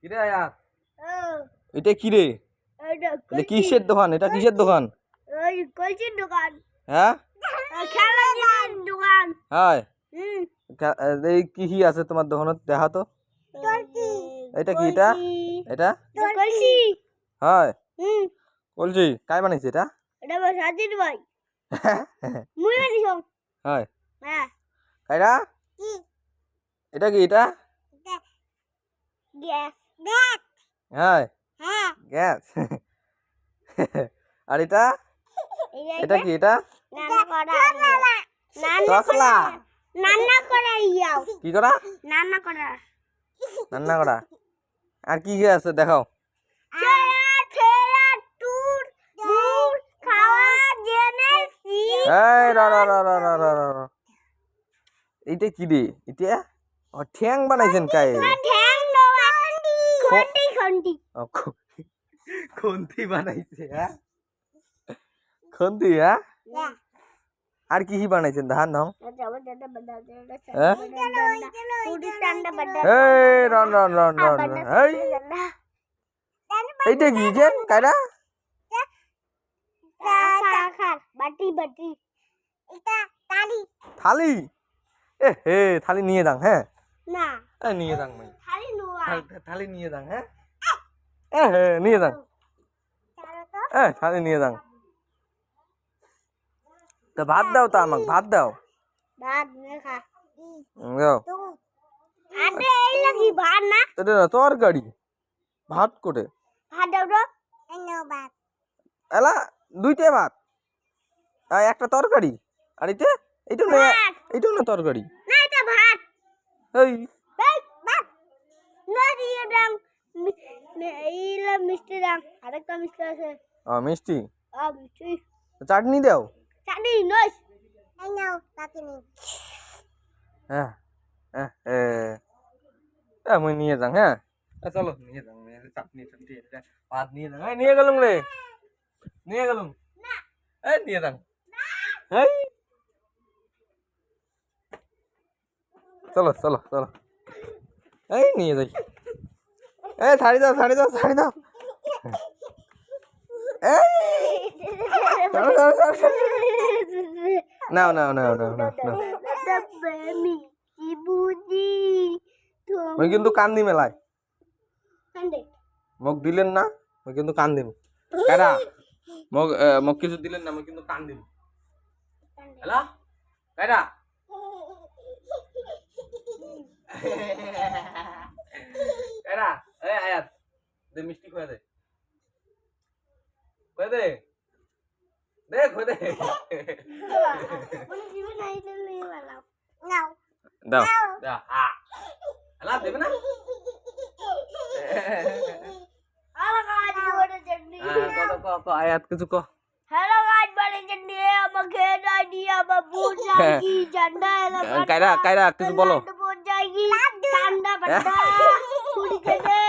কিরে আয়াত এটা কি রে? এটা কিসের দোকান? এটা কিসের দোকান? ওই কলসির দোকান। হ্যাঁ খেলা জিনিসের দোকান। হাই এই কি আছে তোমার দোকানত দেখা তো। এটা কি? এটা এটা কলসি। হাই কলজি কাই বানাইছে এটা? এটা সাজিদ ভাই মুই বানাইছো। হাই হ্যাঁ কাইরা কি এটা কি? এটা গ্যাস গ্যাস। হাই হ্যাঁ গ্যাস আর এটা এটা কি? এটা নানা করা তসলা। নানা করা ইয়াও কি করা? নানা করা রান্না করা। আর কি কি আছে দেখাও। এই র র র র র র র র। এইটা কি রে? এটা ঠ্যাং বানাইছেন কাই? খন্তি বানাইছে। হ্যাঁ খন্তি। হ্যাঁ আর কি কি বানাইছেন ধান নাও। এই রন রন রন রন। এই এইটা কি যে কাইরা? বাটি বাটি এটা থালি থালি। এ হে থালি নিয়ে যান। হ্যাঁ না নিয়ে যান ভাই। থালি নোয়া থালি নিয়ে যান। হ্যাঁ এ হে নিয়ে যান। থালি নিয়ে যান। তো ভাত দাও তো আমাকে ভাত দাও। ভাত খা দাও। আরে এই লাগি ভাত না এটা তরকারি। ভাত কোটে? ভাত দাও তো নাও ভাত এলা দুইটা ভাত আর একটা তরকারি। আর এইটা না এইটাও না তরকারি। না এটা ভাত। এই ভাত না দিয়ে দাম এইলা মিষ্টি দাম আরেকটা মিষ্টি আছে। মিষ্টি মিষ্টি চাটনি দাও। চাটনি নইস এই নাও চাটনি। হ্যাঁ আমি নিয়ে যান। হ্যাঁ চলো নিয়ে যান। চাটনি চাটনি ভাত নিয়ে যান। নিয়ে গেলুম রে নিয়ে গেলুম। নিয়ে যান। এই চলো চলো চলো। এই নিয়ে যাই। ছাড়ি দাও ছাড়ি দাও ছাড়ি দাও। নাও নাও নাও নাও নাও নাও। মই কিন্তু কান্দি মেলায় মোক দিলেন না। মই কিন্তু কান্দিম। কারা মোক কিছু দিলেন না। মই কিন্তু কান্দিম। হ্যালো কারা কারা আয়াত দে মিষ্টি খোয়া দে খোয়া দে দে খোয়া দে। দাও দাও। হ্যালো দেবে না? আয়াত কিছু কো। হ্যালো গাইস বলেন যে নিয়ে আমাকে দাই দিয়ে আমার বুট জায়গি ঝান্ডা এলাকা কাইরা কিছু বলো। বুট জায়গি ঠান্ডা বান্ডা পুরি খেতে